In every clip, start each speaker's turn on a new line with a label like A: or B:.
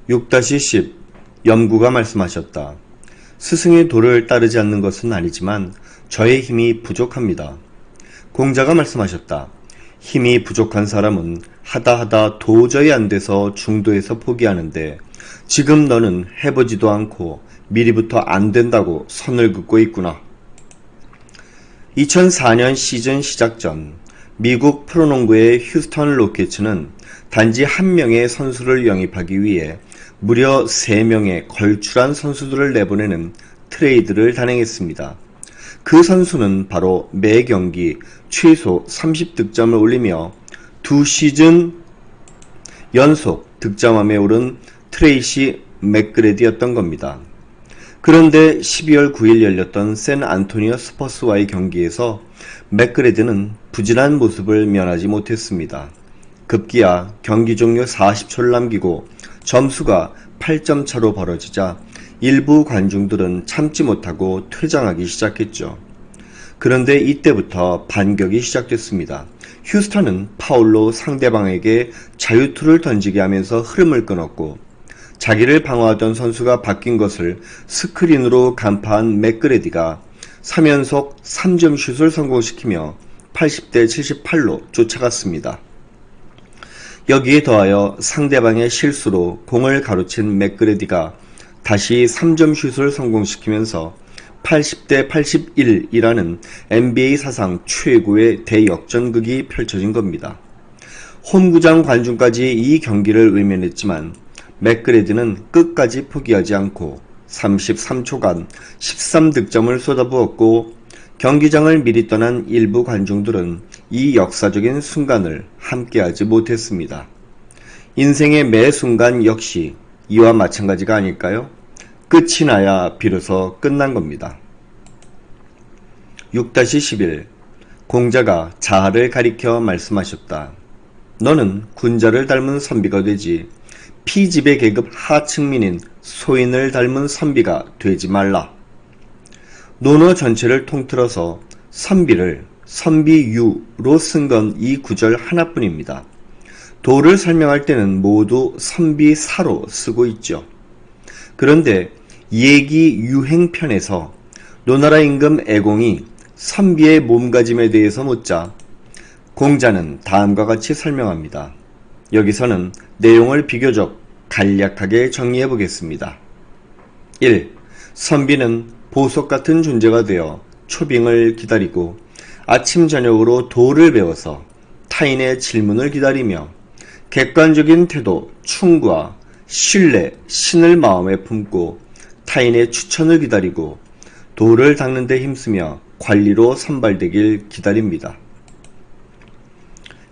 A: 6-10 염구가 말씀하셨다. 스승의 도를 따르지 않는 것은 아니지만 저의 힘이 부족합니다. 공자가 말씀하셨다. 힘이 부족한 사람은 하다 도저히 안 돼서 중도에서 포기하는데 지금 너는 해보지도 않고 미리부터 안 된다고 선을 긋고 있구나. 2004년 시즌 시작 전 미국 프로농구의 휴스턴 로켓츠는 단지 한 명의 선수를 영입하기 위해 무려 3명의 걸출한 선수들을 내보내는 트레이드를 단행했습니다. 그 선수는 바로 매 경기 최소 30득점을 올리며 2시즌 연속 득점함에 오른 트레이시 맥그레디였던 겁니다. 그런데 12월 9일 열렸던 샌안토니오 스퍼스와의 경기에서 맥그레디는 부진한 모습을 면하지 못했습니다. 급기야 경기 종료 40초를 남기고 점수가 8점 차로 벌어지자 일부 관중들은 참지 못하고 퇴장하기 시작했죠. 그런데 이때부터 반격이 시작됐습니다. 휴스턴은 파울로 상대방에게 자유투를 던지게 하면서 흐름을 끊었고 자기를 방어하던 선수가 바뀐 것을 스크린으로 간파한 맥그레디가 3연속 3점 슛을 성공시키며 80-78로 쫓아갔습니다. 여기에 더하여 상대방의 실수로 공을 가로챈 맥그레디가 다시 3점 슛을 성공시키면서 80-81이라는 NBA 사상 최고의 대역전극이 펼쳐진 겁니다. 홈구장 관중까지 이 경기를 외면했지만 맥그레디는 끝까지 포기하지 않고 33초간 13득점을 쏟아부었고 경기장을 미리 떠난 일부 관중들은 이 역사적인 순간을 함께하지 못했습니다. 인생의 매 순간 역시 이와 마찬가지가 아닐까요? 끝이 나야 비로소 끝난 겁니다. 6-11 공자가 자아를 가리켜 말씀하셨다. 너는 군자를 닮은 선비가 되지 피지배 계급 하층민인 소인을 닮은 선비가 되지 말라. 논어 전체를 통틀어서 선비를 선비유로 쓴 건 이 구절 하나뿐입니다. 도를 설명할 때는 모두 선비사로 쓰고 있죠. 그런데 얘기 유행편에서 노나라 임금 애공이 선비의 몸가짐에 대해서 묻자 공자는 다음과 같이 설명합니다. 여기서는 내용을 비교적 간략하게 정리해 보겠습니다. 1. 선비는 보석 같은 존재가 되어 초빙을 기다리고 아침 저녁으로 도를 배워서 타인의 질문을 기다리며 객관적인 태도, 충과 신뢰, 신을 마음에 품고 타인의 추천을 기다리고 도를 닦는 데 힘쓰며 관리로 선발되길 기다립니다.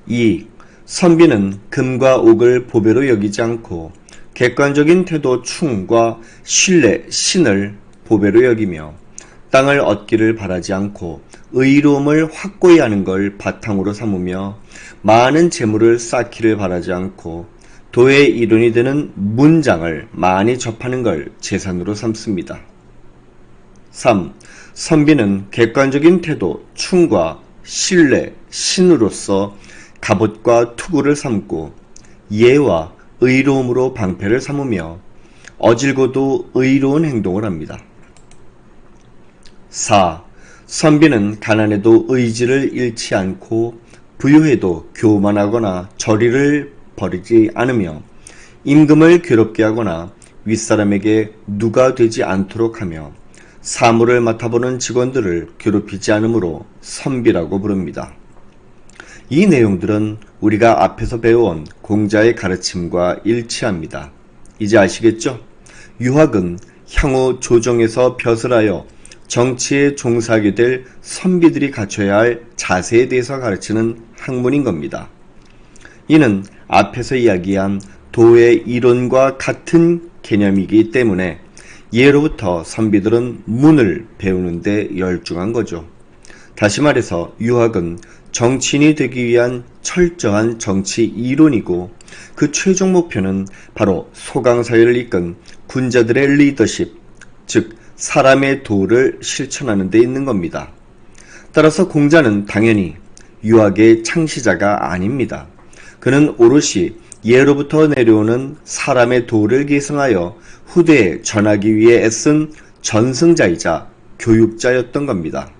A: 2. 선비는 금과 옥을 보배로 여기지 않고 객관적인 태도, 충과 신뢰, 신을 보배로 여기며 땅을 얻기를 바라지 않고 의로움을 확고히 하는 걸 바탕으로 삼으며 많은 재물을 쌓기를 바라지 않고 도의 일원이 되는 문장을 많이 접하는 걸 재산으로 삼습니다. 3. 선비는 객관적인 태도, 충과 신뢰, 신으로서 갑옷과 투구를 삼고 예와 의로움으로 방패를 삼으며 어질고도 의로운 행동을 합니다. 4. 선비는 가난해도 의지를 잃지 않고 부유해도 교만하거나 저리를 버리지 않으며 임금을 괴롭게 하거나 윗사람에게 누가 되지 않도록 하며 사물을 맡아보는 직원들을 괴롭히지 않으므로 선비라고 부릅니다. 이 내용들은 우리가 앞에서 배워온 공자의 가르침과 일치합니다. 이제 아시겠죠? 유학은 향후 조정에서 벼슬하여 정치에 종사하게 될 선비들이 갖춰야 할 자세에 대해서 가르치는 학문인 겁니다. 이는 앞에서 이야기한 도의 이론과 같은 개념이기 때문에 예로부터 선비들은 문을 배우는 데 열중한 거죠. 다시 말해서 유학은 정치인이 되기 위한 철저한 정치 이론이고 그 최종 목표는 바로 소강사회를 이끈 군자들의 리더십, 즉 사람의 도를 실천하는 데 있는 겁니다. 따라서 공자는 당연히 유학의 창시자가 아닙니다. 그는 오롯이 예로부터 내려오는 사람의 도를 계승하여 후대에 전하기 위해 애쓴 전승자이자 교육자였던 겁니다.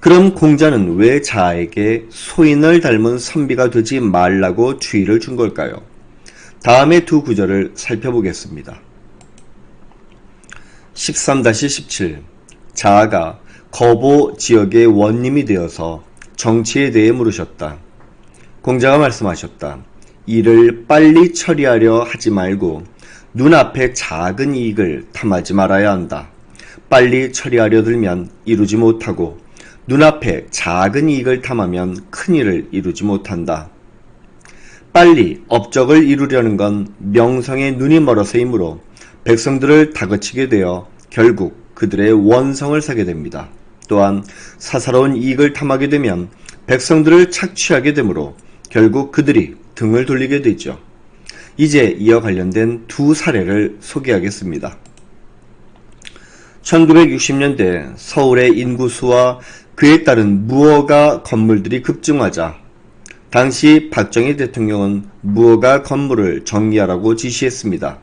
A: 그럼 공자는 왜 자아에게 소인을 닮은 선비가 되지 말라고 주의를 준 걸까요? 다음의 두 구절을 살펴보겠습니다. 13-17 자아가 거보 지역의 원님이 되어서 정치에 대해 물으셨다. 공자가 말씀하셨다. 일을 빨리 처리하려 하지 말고 눈앞의 작은 이익을 탐하지 말아야 한다. 빨리 처리하려 들면 이루지 못하고 눈앞에 작은 이익을 탐하면 큰 일을 이루지 못한다. 빨리 업적을 이루려는 건 명성에 눈이 멀어서이므로 백성들을 다그치게 되어 결국 그들의 원성을 사게 됩니다. 또한 사사로운 이익을 탐하게 되면 백성들을 착취하게 되므로 결국 그들이 등을 돌리게 되죠. 이제 이와 관련된 두 사례를 소개하겠습니다. 1960년대 서울의 인구수와 그에 따른 무허가 건물들이 급증하자 당시 박정희 대통령은 무허가 건물을 정리하라고 지시했습니다.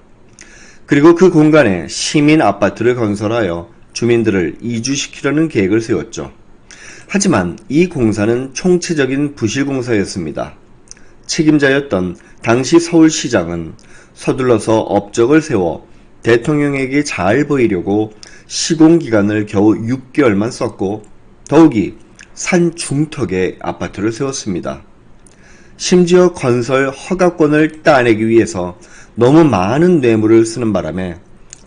A: 그리고 그 공간에 시민 아파트를 건설하여 주민들을 이주시키려는 계획을 세웠죠. 하지만 이 공사는 총체적인 부실공사였습니다. 책임자였던 당시 서울시장은 서둘러서 업적을 세워 대통령에게 잘 보이려고 시공기간을 겨우 6개월만 썼고 더욱이 산 중턱에 아파트를 세웠습니다. 심지어 건설 허가권을 따내기 위해서 너무 많은 뇌물을 쓰는 바람에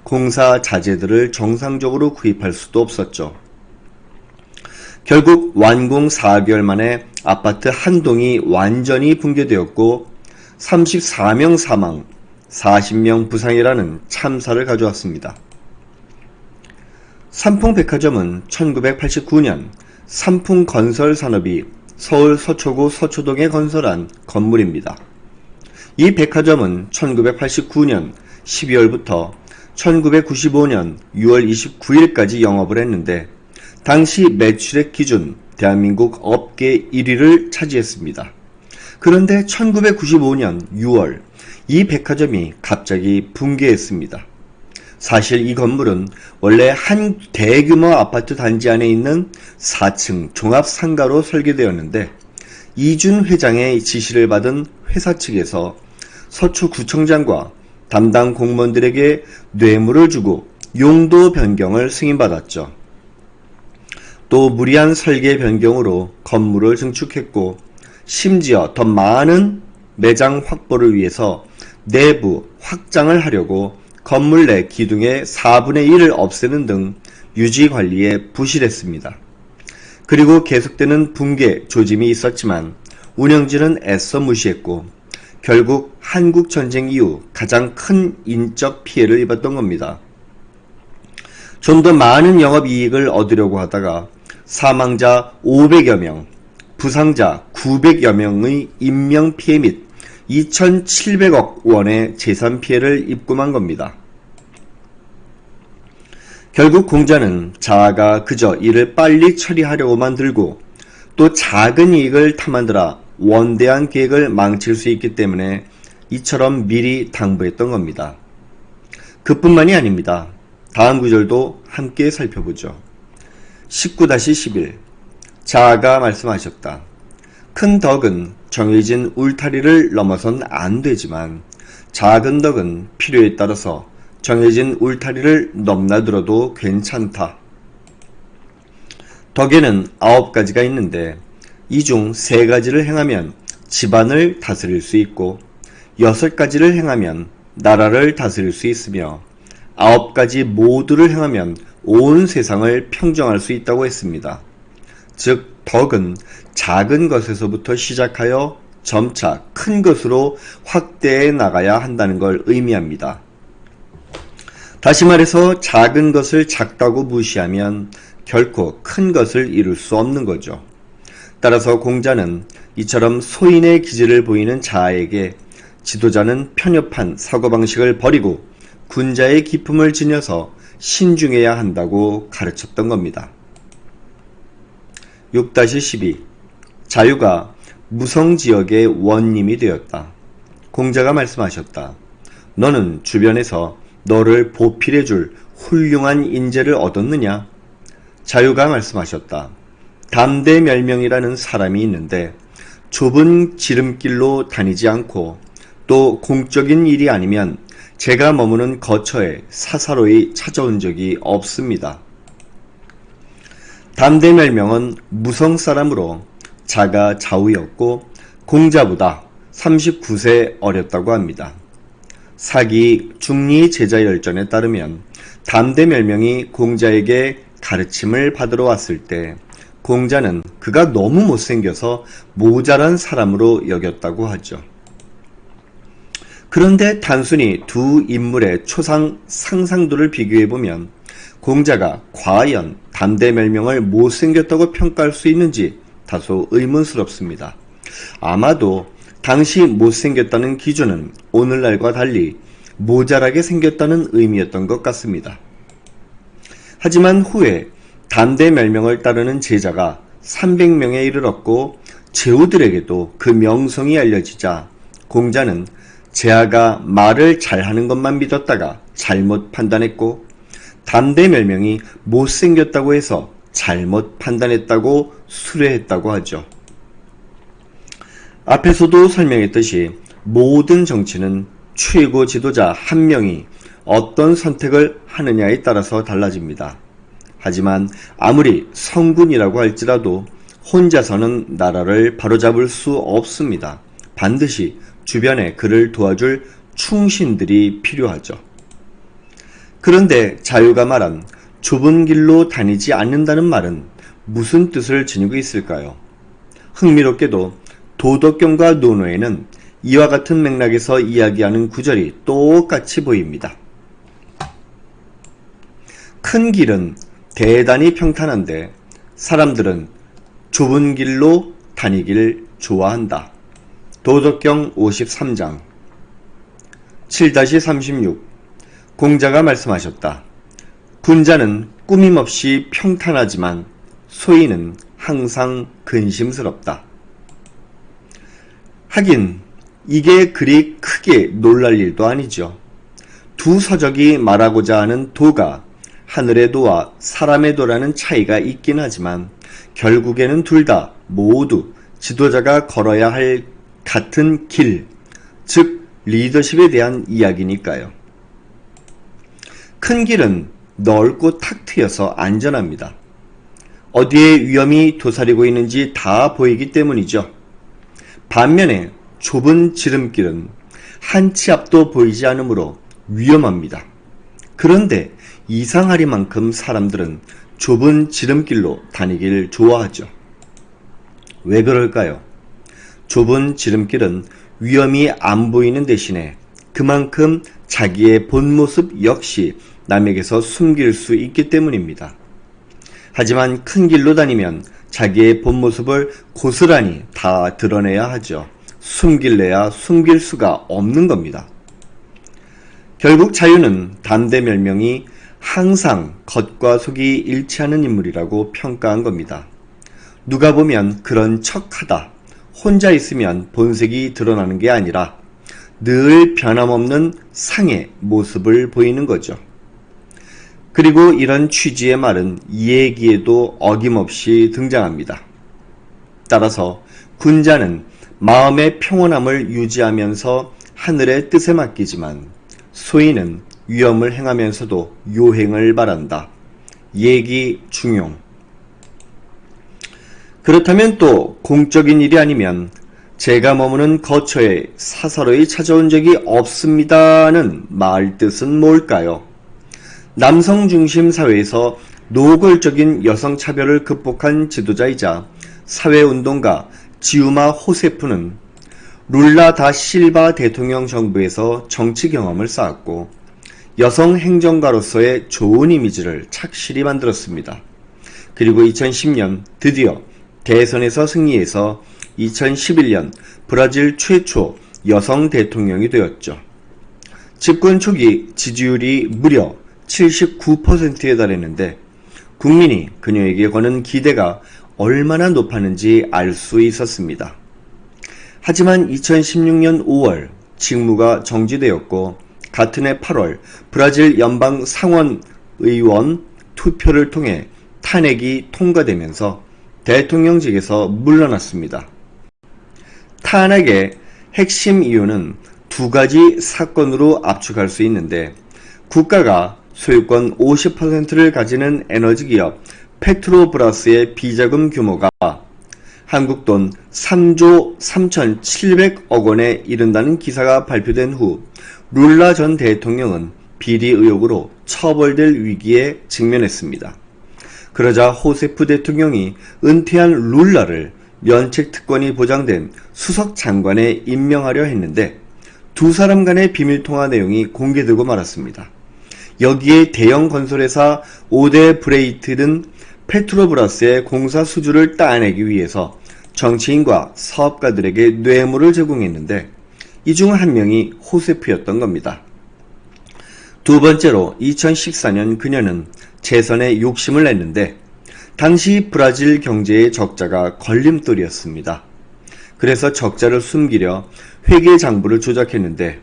A: 공사 자재들을 정상적으로 구입할 수도 없었죠. 결국 완공 4개월 만에 아파트 한 동이 완전히 붕괴되었고 34명 사망, 40명 부상이라는 참사를 가져왔습니다. 삼풍백화점은 1989년 삼풍건설산업이 서울 서초구 서초동에 건설한 건물입니다. 이 백화점은 1989년 12월부터 1995년 6월 29일까지 영업을 했는데 당시 매출액 기준 대한민국 업계 1위를 차지했습니다. 그런데 1995년 6월 이 백화점이 갑자기 붕괴했습니다. 사실 이 건물은 원래 한 대규모 아파트 단지 안에 있는 4층 종합상가로 설계되었는데 이준 회장의 지시를 받은 회사 측에서 서초구청장과 담당 공무원들에게 뇌물을 주고 용도 변경을 승인받았죠. 또 무리한 설계 변경으로 건물을 증축했고 심지어 더 많은 매장 확보를 위해서 내부 확장을 하려고 건물 내 기둥의 4분의 1을 없애는 등 유지관리에 부실했습니다. 그리고 계속되는 붕괴 조짐이 있었지만 운영진은 애써 무시했고 결국 한국전쟁 이후 가장 큰 인적 피해를 입었던 겁니다. 좀 더 많은 영업이익을 얻으려고 하다가 사망자 500여 명, 부상자 900여 명의 인명피해 및 2,700억 원의 재산 피해를 입고만 겁니다. 결국 공자는 자아가 그저 일을 빨리 처리하려고만 들고 또 작은 이익을 탐하느라 원대한 계획을 망칠 수 있기 때문에 이처럼 미리 당부했던 겁니다. 그뿐만이 아닙니다. 다음 구절도 함께 살펴보죠. 19-11 자아가 말씀하셨다. 큰 덕은 정해진 울타리를 넘어선 안 되지만 작은 덕은 필요에 따라서 정해진 울타리를 넘나들어도 괜찮다. 덕에는 9가지가 있는데 이 중 3가지를 행하면 집안을 다스릴 수 있고 6가지를 행하면 나라를 다스릴 수 있으며 9가지 모두를 행하면 온 세상을 평정할 수 있다고 했습니다. 즉 덕은 작은 것에서부터 시작하여 점차 큰 것으로 확대해 나가야 한다는 걸 의미합니다. 다시 말해서 작은 것을 작다고 무시하면 결코 큰 것을 이룰 수 없는 거죠. 따라서 공자는 이처럼 소인의 기질을 보이는 자아에게 지도자는 편협한 사고방식을 버리고 군자의 기품을 지녀서 신중해야 한다고 가르쳤던 겁니다. 6-12 자유가 무성지역의 원님이 되었다. 공자가 말씀하셨다. 너는 주변에서 너를 보필해줄 훌륭한 인재를 얻었느냐? 자유가 말씀하셨다. 담대멸명이라는 사람이 있는데 좁은 지름길로 다니지 않고 또 공적인 일이 아니면 제가 머무는 거처에 사사로이 찾아온 적이 없습니다. 담대멸명은 무성사람으로 자가 좌우였고 공자보다 39세 어렸다고 합니다. 사기 중리 제자열전에 따르면 담대멸명이 공자에게 가르침을 받으러 왔을 때 공자는 그가 너무 못생겨서 모자란 사람으로 여겼다고 하죠. 그런데 단순히 두 인물의 초상 상상도를 비교해보면 공자가 과연 담대멸명을 못생겼다고 평가할 수 있는지 다소 의문스럽습니다. 아마도 당시 못생겼다는 기준은 오늘날과 달리 모자라게 생겼다는 의미였던 것 같습니다. 하지만 후에 담대멸명을 따르는 제자가 300명에 이르렀고 제후들에게도 그 명성이 알려지자 공자는 제아가 말을 잘하는 것만 믿었다가 잘못 판단했고 담대멸명이 못생겼다고 해서 잘못 판단했다고 수뢰했다고 하죠. 앞에서도 설명했듯이 모든 정치는 최고 지도자 한 명이 어떤 선택을 하느냐에 따라서 달라집니다. 하지만 아무리 성군이라고 할지라도 혼자서는 나라를 바로잡을 수 없습니다. 반드시 주변에 그를 도와줄 충신들이 필요하죠. 그런데 자유가 말한 좁은 길로 다니지 않는다는 말은 무슨 뜻을 지니고 있을까요? 흥미롭게도 도덕경과 논어에는 이와 같은 맥락에서 이야기하는 구절이 똑같이 보입니다. 큰 길은 대단히 평탄한데 사람들은 좁은 길로 다니길 좋아한다. 도덕경 53장 7-36 공자가 말씀하셨다. 군자는 꾸밈없이 평탄하지만 소인은 항상 근심스럽다. 하긴 이게 그리 크게 놀랄 일도 아니죠. 두 서적이 말하고자 하는 도가 하늘의 도와 사람의 도라는 차이가 있긴 하지만 결국에는 둘 다 모두 지도자가 걸어야 할 같은 길, 즉 리더십에 대한 이야기니까요. 큰 길은 넓고 탁 트여서 안전합니다. 어디에 위험이 도사리고 있는지 다 보이기 때문이죠. 반면에 좁은 지름길은 한 치 앞도 보이지 않으므로 위험합니다. 그런데 이상하리만큼 사람들은 좁은 지름길로 다니길 좋아하죠. 왜 그럴까요? 좁은 지름길은 위험이 안 보이는 대신에 그만큼 자기의 본 모습 역시 남에게서 숨길 수 있기 때문입니다. 하지만 큰 길로 다니면 자기의 본 모습을 고스란히 다 드러내야 하죠. 숨길래야 숨길 수가 없는 겁니다. 결국 자유는 담대멸명이 항상 겉과 속이 일치하는 인물이라고 평가한 겁니다. 누가 보면 그런 척하다, 혼자 있으면 본색이 드러나는 게 아니라 늘 변함없는 상의 모습을 보이는 거죠. 그리고 이런 취지의 말은 이 얘기에도 어김없이 등장합니다. 따라서 군자는 마음의 평온함을 유지하면서 하늘의 뜻에 맡기지만 소인은 위험을 행하면서도 요행을 바란다. 얘기 중용. 그렇다면 또 공적인 일이 아니면 제가 머무는 거처에 사사로이 찾아온 적이 없습니다는 말 뜻은 뭘까요? 남성 중심 사회에서 노골적인 여성 차별을 극복한 지도자이자 사회운동가 지우마 호세프는 룰라 다 실바 대통령 정부에서 정치 경험을 쌓았고 여성 행정가로서의 좋은 이미지를 착실히 만들었습니다. 그리고 2010년 드디어 대선에서 승리해서 2011년 브라질 최초 여성 대통령이 되었죠. 집권 초기 지지율이 무려 79%에 달했는데 국민이 그녀에게 거는 기대가 얼마나 높았는지 알 수 있었습니다. 하지만 2016년 5월 직무가 정지되었고 같은 해 8월 브라질 연방 상원의원 투표를 통해 탄핵이 통과되면서 대통령직에서 물러났습니다. 탄핵의 핵심 이유는 두 가지 사건으로 압축할 수 있는데, 국가가 소유권 50%를 가지는 에너지기업 페트로브라스의 비자금 규모가 한국 돈 3조 3,700억 원에 이른다는 기사가 발표된 후 룰라 전 대통령은 비리 의혹으로 처벌될 위기에 직면했습니다. 그러자 호세프 대통령이 은퇴한 룰라를 면책 특권이 보장된 수석 장관에 임명하려 했는데 두 사람 간의 비밀통화 내용이 공개되고 말았습니다. 여기에 대형 건설회사 오데 브레이트는 페트로브라스의 공사 수주를 따내기 위해서 정치인과 사업가들에게 뇌물을 제공했는데 이 중 한 명이 호세프였던 겁니다. 두 번째로 2014년 그녀는 재선에 욕심을 냈는데 당시 브라질 경제의 적자가 걸림돌이었습니다. 그래서 적자를 숨기려 회계 장부를 조작했는데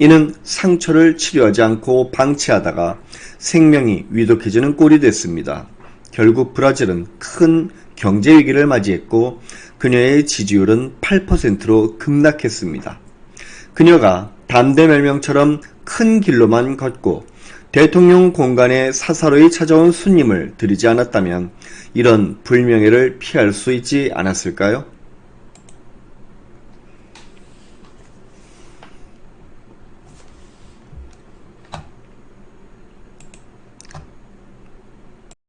A: 이는 상처를 치료하지 않고 방치하다가 생명이 위독해지는 꼴이 됐습니다. 결국 브라질은 큰 경제 위기를 맞이했고 그녀의 지지율은 8%로 급락했습니다. 그녀가 담대멸명처럼 큰 길로만 걷고 대통령 공간에 사사로이 찾아온 손님을 들이지 않았다면 이런 불명예를 피할 수 있지 않았을까요?